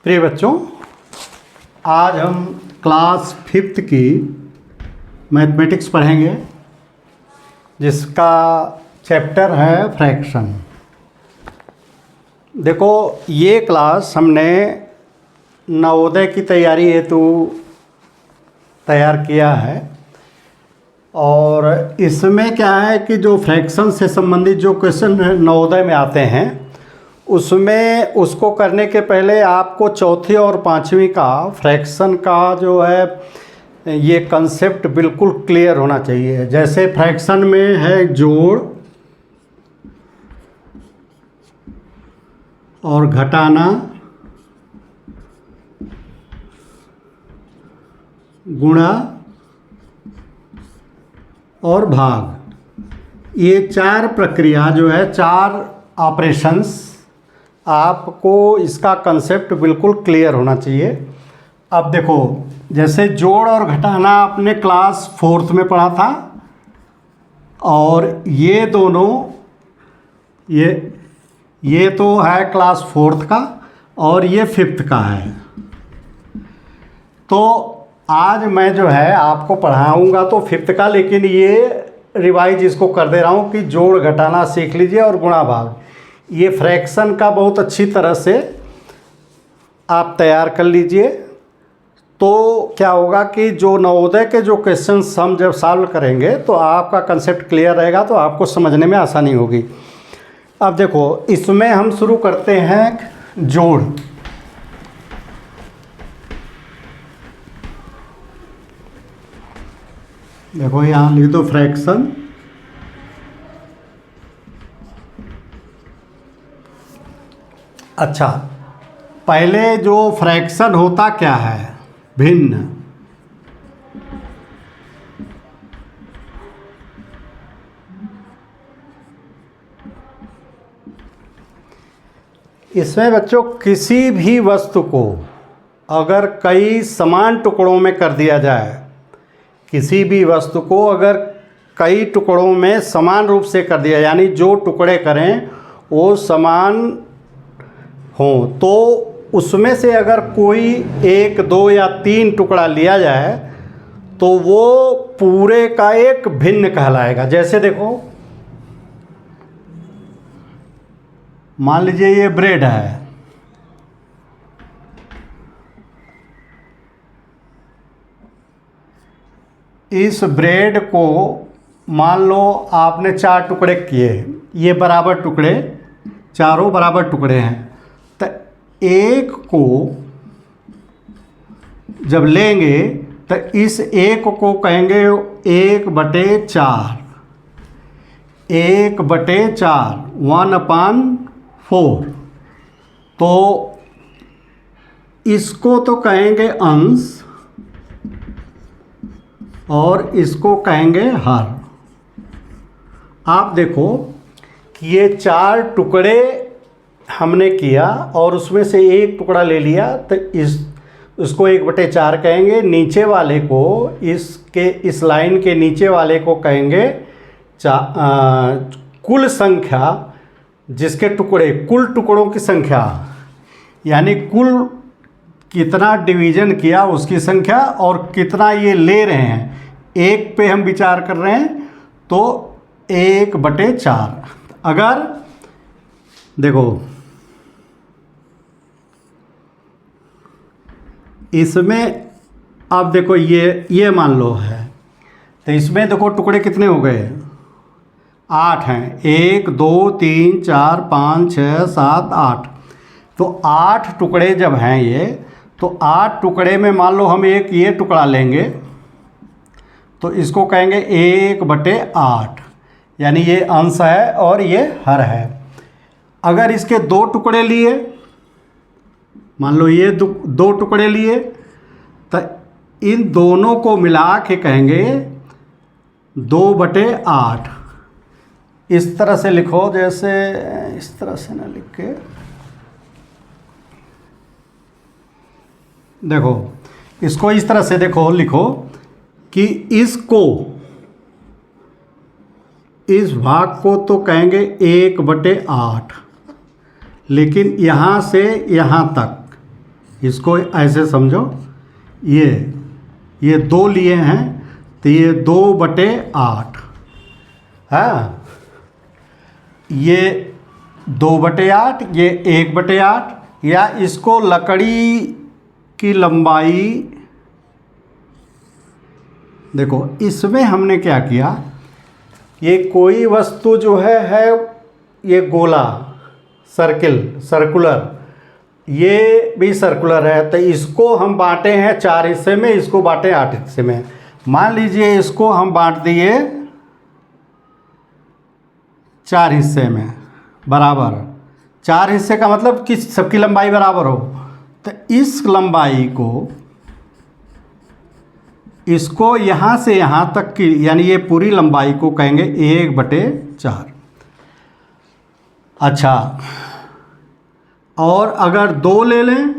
प्रिय बच्चों, आज हम क्लास 5th की मैथमेटिक्स पढ़ेंगे जिसका चैप्टर है फ्रैक्शन। देखो, ये क्लास हमने नवोदय की तैयारी हेतु तैयार किया है और इसमें क्या है कि जो फ्रैक्शन से संबंधित जो क्वेश्चन नवोदय में आते हैं उसमें उसको करने के पहले आपको चौथी और पांचवी का फ्रैक्शन का जो है ये कंसेप्ट बिल्कुल क्लियर होना चाहिए। जैसे फ्रैक्शन में है जोड़ और घटाना, गुणा और भाग। ये चार प्रक्रिया जो है, चार ऑपरेशंस, आपको इसका कंसेप्ट बिल्कुल क्लियर होना चाहिए। अब देखो, जैसे जोड़ और घटाना आपने क्लास 4th में पढ़ा था और ये दोनों ये तो है क्लास 4th का और ये 5th का है। तो आज मैं जो है आपको पढ़ाऊंगा तो 5th का, लेकिन ये रिवाइज इसको कर दे रहा हूँ कि जोड़ घटाना सीख लीजिए और गुणा भाग। ये फ्रैक्शन का बहुत अच्छी तरह से आप तैयार कर लीजिए। तो क्या होगा कि जो नवोदय के जो क्वेश्चंस हम जब सॉल्व करेंगे तो आपका कंसेप्ट क्लियर रहेगा, तो आपको समझने में आसानी होगी। अब देखो, इसमें हम शुरू करते हैं जोड़। देखो, यहाँ लिख दो फ्रैक्शन। अच्छा, पहले जो फ्रैक्शन होता क्या है? भिन्न। इसमें बच्चों किसी भी वस्तु को अगर कई समान टुकड़ों में कर दिया जाए, किसी भी वस्तु को अगर कई टुकड़ों में समान रूप से कर दिया, यानी जो टुकड़े करें वो समान हों, तो उसमें से अगर कोई 1, 2 या 3 टुकड़ा लिया जाए तो वो पूरे का एक भिन्न कहलाएगा। जैसे देखो, मान लीजिए ये ब्रेड है, इस ब्रेड को मान लो आपने 4 टुकड़े किए, ये बराबर टुकड़े, चारों बराबर टुकड़े हैं, तो एक को जब लेंगे तो इस एक को कहेंगे 1/4, 1/4, 1/4। तो इसको तो कहेंगे अंश और इसको कहेंगे हर। आप देखो कि ये 4 टुकड़े हमने किया और उसमें से एक टुकड़ा ले लिया, तो इसको 1/4 कहेंगे। नीचे वाले को, इस लाइन के नीचे वाले को कहेंगे कुल संख्या, जिसके टुकड़े, कुल टुकड़ों की संख्या, यानी कुल कितना डिवीजन किया उसकी संख्या और कितना ये ले रहे हैं, एक पे हम विचार कर रहे हैं, तो 1/4। अगर देखो इसमें, अब देखो ये मान लो है, तो इसमें देखो टुकड़े कितने हो गए? 8 हैं। 1, 2, 3, 4, 5, 6, 7, 8। तो 8 टुकड़े जब हैं ये, तो 8 टुकड़े में मान लो हम एक ये टुकड़ा लेंगे तो इसको कहेंगे 1/8, यानी ये अंश है और ये हर है। अगर इसके 2 टुकड़े लिए, मान लो ये 2 टुकड़े लिए, तो इन दोनों को मिला के कहेंगे 2/8। इस तरह से लिखो, जैसे इस तरह से ना लिख के, देखो इसको इस तरह से देखो, लिखो कि इसको, इस भाग को तो कहेंगे 1/8, लेकिन यहाँ से यहाँ तक इसको ऐसे समझो, ये 2 लिए हैं तो ये 2/8 है, ये 2/8, ये 1/8, या इसको लकड़ी की लंबाई, देखो इसमें हमने क्या किया, ये कोई वस्तु जो है ये गोला, सर्कुलर, ये भी सर्कुलर है, तो इसको हम बांटे हैं 4 हिस्से में, इसको बांटे 8 हिस्से में। मान लीजिए इसको हम बांट दिए 4 हिस्से में बराबर, 4 हिस्से का मतलब कि सबकी लंबाई बराबर हो, तो इस लंबाई को, इसको यहाँ से यहाँ तक की, यानी ये पूरी लंबाई को कहेंगे 1/4। अच्छा, और अगर 2 ले लें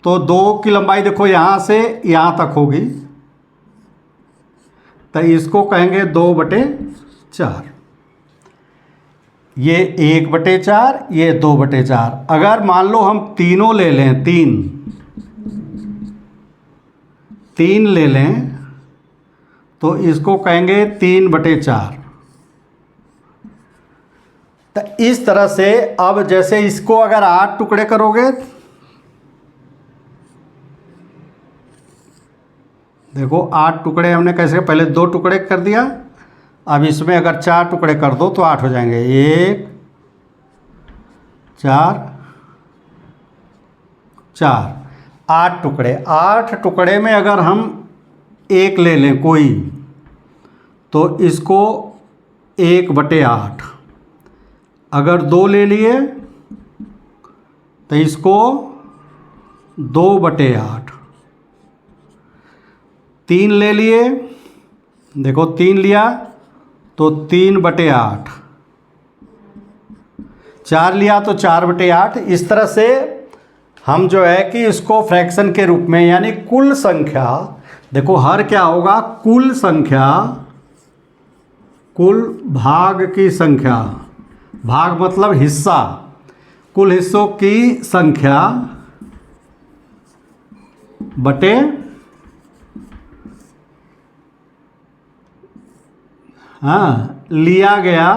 तो 2 की लंबाई देखो यहाँ से यहाँ तक होगी, तो इसको कहेंगे 2/4। ये 1/4, ये 2/4। अगर मान लो हम तीनों ले लें, 3 ले लें तो इसको कहेंगे 3/4। तो इस तरह से अब जैसे इसको अगर 8 टुकड़े करोगे, देखो 8 टुकड़े हमने कैसे, पहले 2 टुकड़े कर दिया, अब इसमें अगर 4 टुकड़े कर दो तो 8 हो जाएंगे। 1 4 4, 8 टुकड़े। 8 टुकड़े में अगर हम 1 ले लें कोई, तो इसको 1/8। अगर 2 ले लिए तो इसको 2/8। 3 ले लिए, देखो 3 लिया तो 3/8। 4 लिया तो 4/8। इस तरह से हम जो है कि इसको फ्रैक्शन के रूप में, यानी कुल संख्या, देखो हर क्या होगा, कुल संख्या, कुल भाग की संख्या, भाग मतलब हिस्सा, कुल हिस्सों की संख्या बटे लिया गया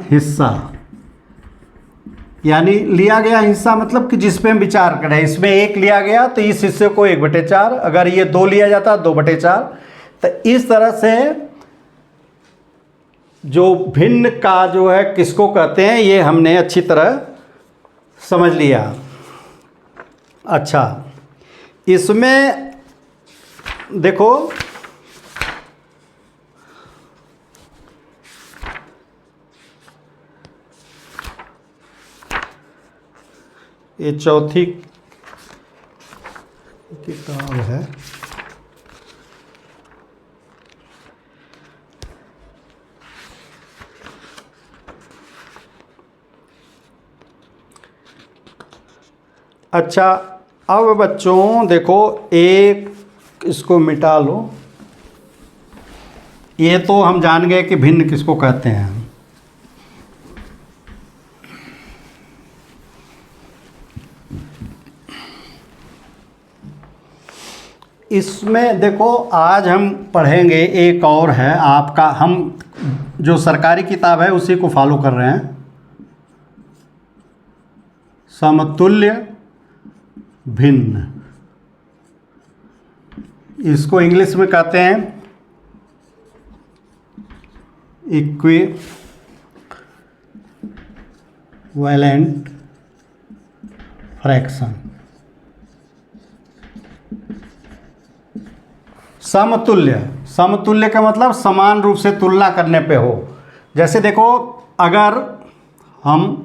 हिस्सा, यानी लिया गया हिस्सा मतलब कि जिस पे हम विचार करें, इसमें 1 लिया गया तो इस हिस्से को 1/4, अगर ये 2 लिया जाता 2/4। तो इस तरह से जो भिन्न का जो है किसको कहते हैं, ये हमने अच्छी तरह समझ लिया। अच्छा, इसमें देखो ये चौथी किताब है, अच्छा अब बच्चों देखो, एक इसको मिटा लो, ये तो हम जान गए कि भिन्न किसको कहते हैं। इसमें देखो आज हम पढ़ेंगे, एक और है आपका, हम जो सरकारी किताब है उसी को फॉलो कर रहे हैं, समतुल्य भिन्न, इसको इंग्लिश में कहते हैं इक्विवेलेंट फ्रैक्शन। समतुल्य, समतुल्य का मतलब समान रूप से तुलना करने पे हो। जैसे देखो, अगर हम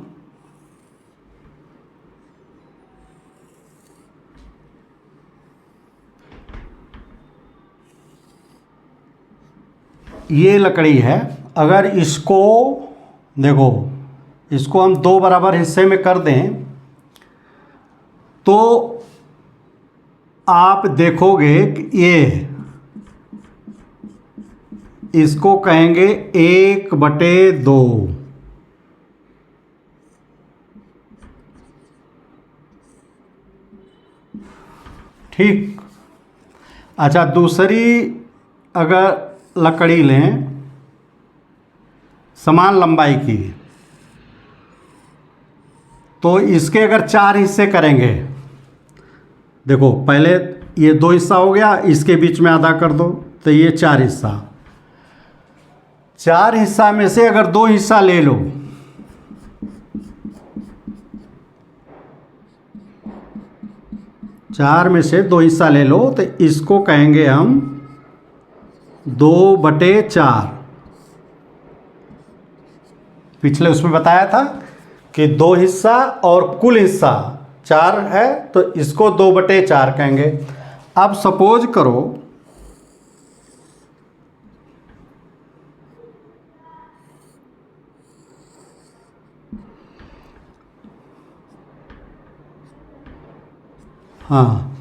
ये लकड़ी है, अगर इसको देखो, इसको हम 2 बराबर हिस्से में कर दें तो आप देखोगे कि ये, इसको कहेंगे 1/2, ठीक। अच्छा, दूसरी अगर लकड़ी लें समान लंबाई की, तो इसके अगर 4 हिस्से करेंगे, देखो पहले ये 2 हिस्सा हो गया, इसके बीच में आधा कर दो तो ये 4 हिस्सा। 4 हिस्सा में से अगर 2 हिस्सा ले लो, चार में से 2 हिस्सा ले लो तो इसको कहेंगे हम 2/4। पिछले उसमें बताया था कि 2 हिस्सा और कुल हिस्सा 4 है, तो इसको 2/4 कहेंगे। अब सपोज करो हाँ,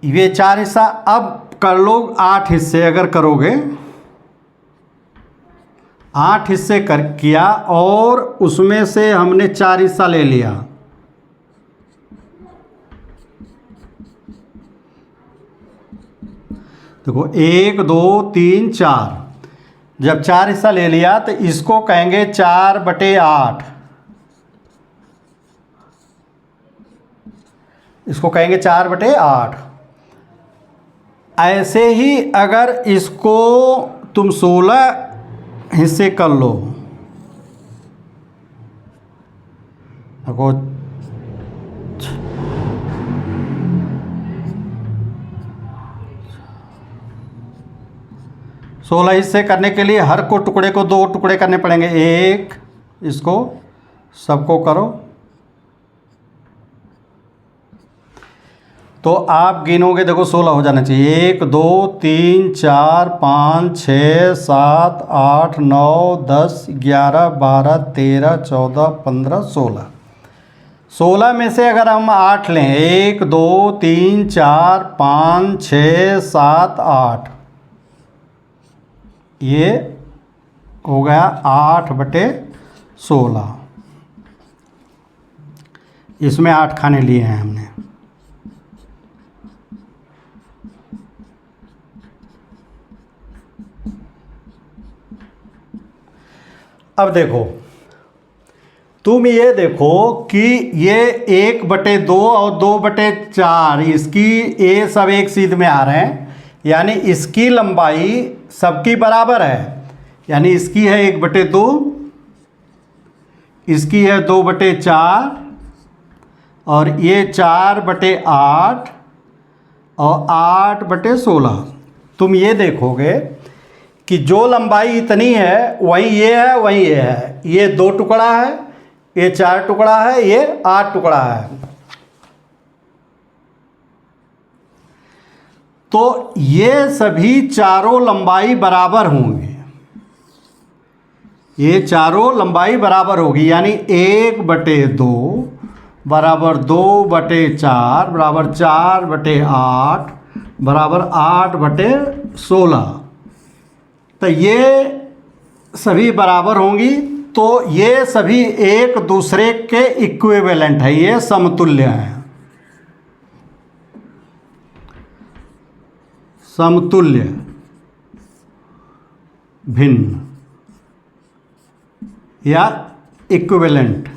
ये 4 हिस्सा, अब कर लो 8 हिस्से। अगर करोगे 8 हिस्से कर किया और उसमें से हमने 4 हिस्सा ले लिया, देखो 1 2 3 4। जब 4 हिस्सा ले लिया तो इसको कहेंगे 4/8। इसको कहेंगे 4/8। ऐसे ही अगर इसको तुम 16 हिस्से कर लो, देखो 16 हिस्से करने के लिए हर को टुकड़े को 2 टुकड़े करने पड़ेंगे। एक, इसको सबको करो तो आप गिनोगे, देखो 16 हो जाना चाहिए। 1 2 3 4 5 6 7 8 9 10 11 12 13 14 15 16। 16 में से अगर हम 8 लें, 1 2 3 4 5 6 7 8, ये हो गया 8/16। इसमें 8 खाने लिए हैं हमने। अब देखो, तुम ये देखो कि ये 1/2 और 2/4 इसकी ये सब एक सीध में आ रहे हैं, यानी इसकी लंबाई सबकी बराबर है। यानी इसकी है 1/2, इसकी है 2/4 और ये 4/8 और 8/16। तुम ये देखोगे कि जो लंबाई इतनी है वही ये है, वही ये है। ये 2 टुकड़ा है, ये 4 टुकड़ा है, ये 8 टुकड़ा है। तो ये सभी चारों लंबाई बराबर होंगे, ये चारों लंबाई बराबर होगी। यानी 1/2 बराबर 2/4 बराबर 4/8 बराबर 8/16। तो ये सभी बराबर होंगी, तो ये सभी एक दूसरे के इक्विवेलेंट है, ये समतुल्य हैं। समतुल्य भिन्न या इक्विवेलेंट।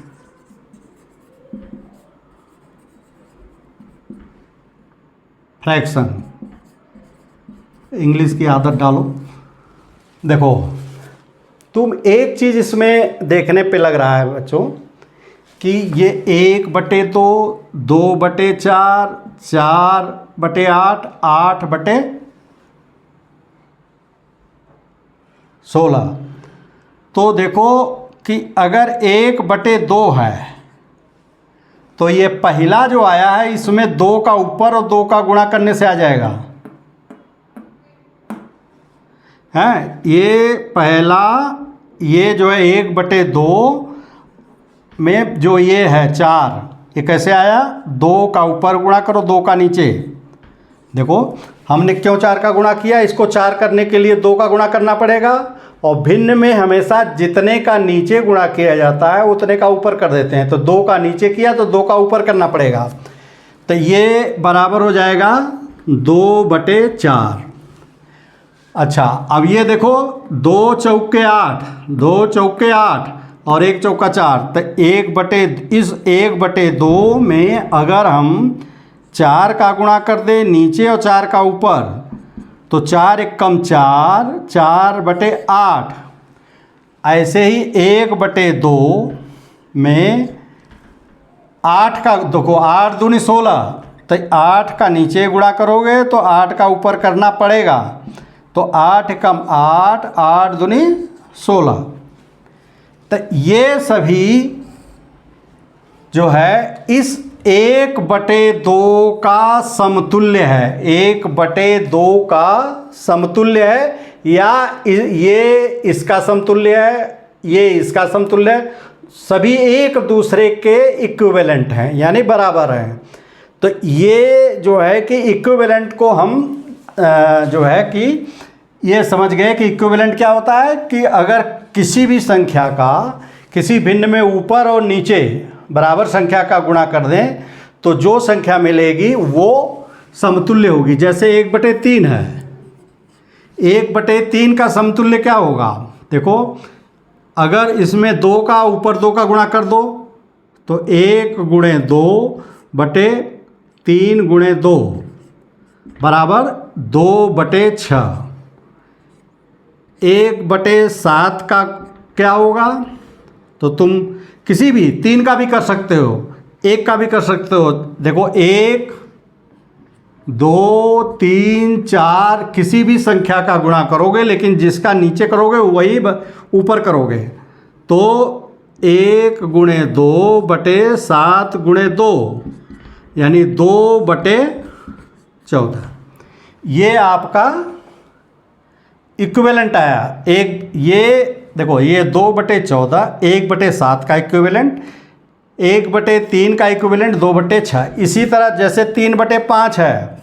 फ्रैक्शन, इंग्लिश की आदत डालो। देखो, तुम एक चीज़ इसमें देखने पे लग रहा है बच्चों कि ये 1/2, 2/4, 4/8, 8/16। तो देखो कि अगर 1/2 है तो ये पहला जो आया है इसमें 2 का ऊपर और 2 का गुणा करने से आ जाएगा। हैं, ये पहला, ये जो है 1/2 में जो ये है 4, ये कैसे आया? 2 का ऊपर गुणा करो, 2 का नीचे। देखो हमने क्यों 4 का गुणा किया, इसको 4 करने के लिए 2 का गुणा करना पड़ेगा। और भिन्न में हमेशा जितने का नीचे गुणा किया जाता है उतने का ऊपर कर देते हैं। तो 2 का नीचे किया तो 2 का ऊपर करना पड़ेगा। तो ये बराबर हो जाएगा 2/4। अच्छा, अब ये देखो 2 चौके 8, 2 चौके 8 और 1 चौका 4, तो 1/2 में अगर हम 4 का गुणा कर दें नीचे और 4 का ऊपर, तो 4 एकम 4, 4/8। ऐसे ही 1/2 में 8 का देखो, 8 दूनी 16, तो 8 का नीचे गुणा करोगे तो 8 का ऊपर करना पड़ेगा, तो 8 एकम 8, 8 दूनी 16। तो ये सभी जो है इस 1/2 का समतुल्य है, 1/2 का समतुल्य है, या ये इसका समतुल्य है, ये इसका समतुल्य है, सभी एक दूसरे के इक्विवेलेंट हैं यानी बराबर हैं। तो ये जो है कि इक्विवेलेंट को हम जो है कि ये समझ गए कि इक्विवेलेंट क्या होता है कि अगर किसी भी संख्या का किसी भिन्न में ऊपर और नीचे बराबर संख्या का गुणा कर दें तो जो संख्या मिलेगी वो समतुल्य होगी। जैसे 1/3 है, 1/3 का समतुल्य क्या होगा? देखो, अगर इसमें 2 का ऊपर 2 का गुणा कर दो तो 1 × 2/3 × 2 बराबर 2/6। 1/7 का क्या होगा? तो तुम किसी भी 3 का भी कर सकते हो, 1 का भी कर सकते हो। देखो 1, 2, 3, 4 किसी भी संख्या का गुणा करोगे, लेकिन जिसका नीचे करोगे वही ऊपर करोगे। तो 1 × 2/7 × 2 यानी 2/14। ये आपका इक्विवेलेंट आया। एक ये देखो, ये 2/14, 1/7 का इक्विवेलेंट, 1/3 का इक्विवेलेंट 2/6। इसी तरह जैसे 3/5 है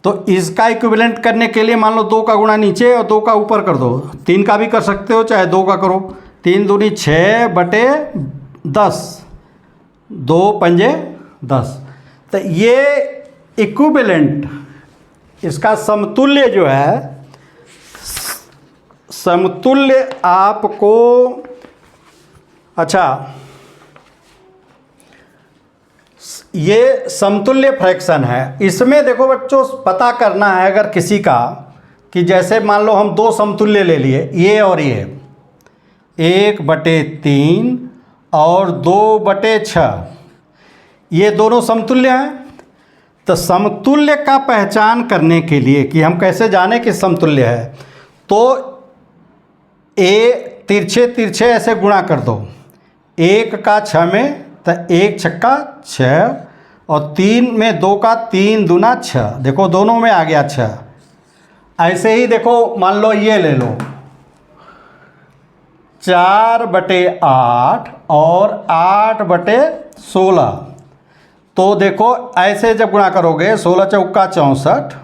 तो इसका इक्विवेलेंट करने के लिए मान लो 2 का गुणा नीचे और 2 का ऊपर कर दो। 3 का भी कर सकते हो चाहे 2 का करो। 3 दूनी 6/10, 2 पंजे 10। तो ये इक्विवेलेंट, इसका समतुल्य जो है, समतुल्य आपको, अच्छा ये समतुल्य फ्रैक्शन है। इसमें देखो बच्चों, पता करना है अगर किसी का कि जैसे मान लो हम 2 समतुल्य ले लिए, ये और ये, 1/3 और 2/6, ये दोनों समतुल्य हैं। तो समतुल्य का पहचान करने के लिए कि हम कैसे जाने कि समतुल्य है, तो तिरछे तिरछे ऐसे गुणा कर दो। 1 का 6 में तो 1 छक्का 6 और 3 में 2 का 3 दूना 6। देखो दोनों में आ गया 6। ऐसे ही देखो मान लो ये ले लो 4/8 और 8/16। तो देखो ऐसे जब गुणा करोगे 16 चौका 64,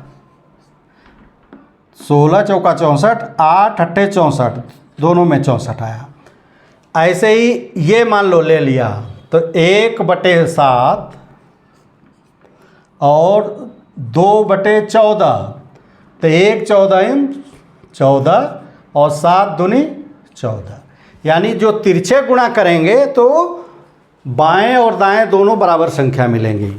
16 चौका 64, 8 अट्ठे 64, दोनों में 64 आया। ऐसे ही ये मान लो ले लिया तो 1/7 और 2/14, तो 1/14 14 और 7 दूनी 14। यानी जो तिरछे गुणा करेंगे तो बाएं और दाएं दोनों बराबर संख्या मिलेंगी।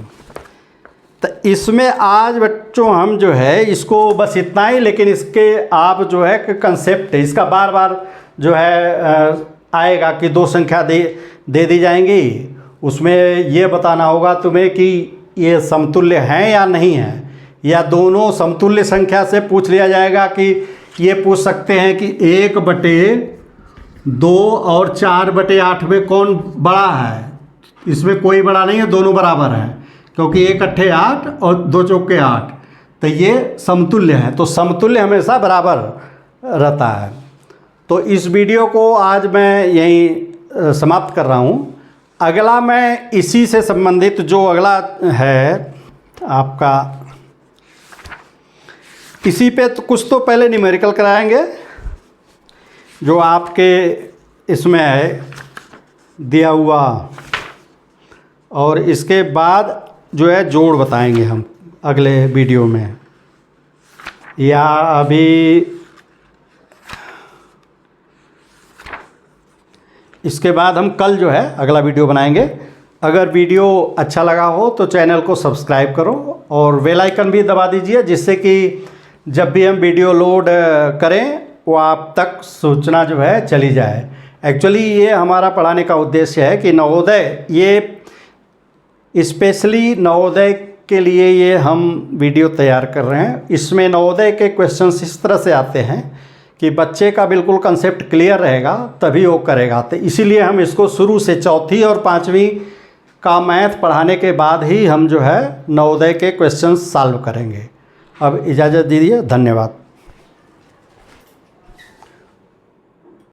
तो इसमें आज बच्चों हम जो है इसको बस इतना ही, लेकिन इसके आप जो है कि कंसेप्ट है इसका बार बार जो है आएगा कि 2 संख्या दे दी जाएंगी, उसमें ये बताना होगा तुम्हें कि ये समतुल्य हैं या नहीं हैं, या दोनों समतुल्य संख्या से पूछ लिया जाएगा कि ये पूछ सकते हैं कि 1/2 और 4/8 में कौन बड़ा है। इसमें कोई बड़ा नहीं है, दोनों बराबर हैं, क्योंकि 1 अट्ठे 8 और 2 चौके 8, तो ये समतुल्य है। तो समतुल्य हमेशा बराबर रहता है। तो इस वीडियो को आज मैं यहीं समाप्त कर रहा हूँ। अगला मैं इसी से संबंधित जो अगला है आपका, इसी पे तो कुछ तो पहले न्यूमेरिकल कराएंगे जो आपके इसमें है दिया हुआ, और इसके बाद जो है जोड़ बताएंगे हम अगले वीडियो में, या अभी इसके बाद हम कल जो है अगला वीडियो बनाएंगे। अगर वीडियो अच्छा लगा हो तो चैनल को सब्सक्राइब करो और बेल आइकन भी दबा दीजिए, जिससे कि जब भी हम वीडियो लोड करें वो आप तक सूचना जो है चली जाए। एक्चुअली ये हमारा पढ़ाने का उद्देश्य है कि नवोदय, ये स्पेशली नवोदय के लिए ये हम वीडियो तैयार कर रहे हैं। इसमें नवोदय के क्वेश्चंस इस तरह से आते हैं कि बच्चे का बिल्कुल कंसेप्ट क्लियर रहेगा तभी वो करेगा। तो इसीलिए हम इसको शुरू से चौथी और पाँचवीं का मैथ पढ़ाने के बाद ही हम जो है नवोदय के क्वेश्चंस सॉल्व करेंगे। अब इजाज़त दीजिए, धन्यवाद।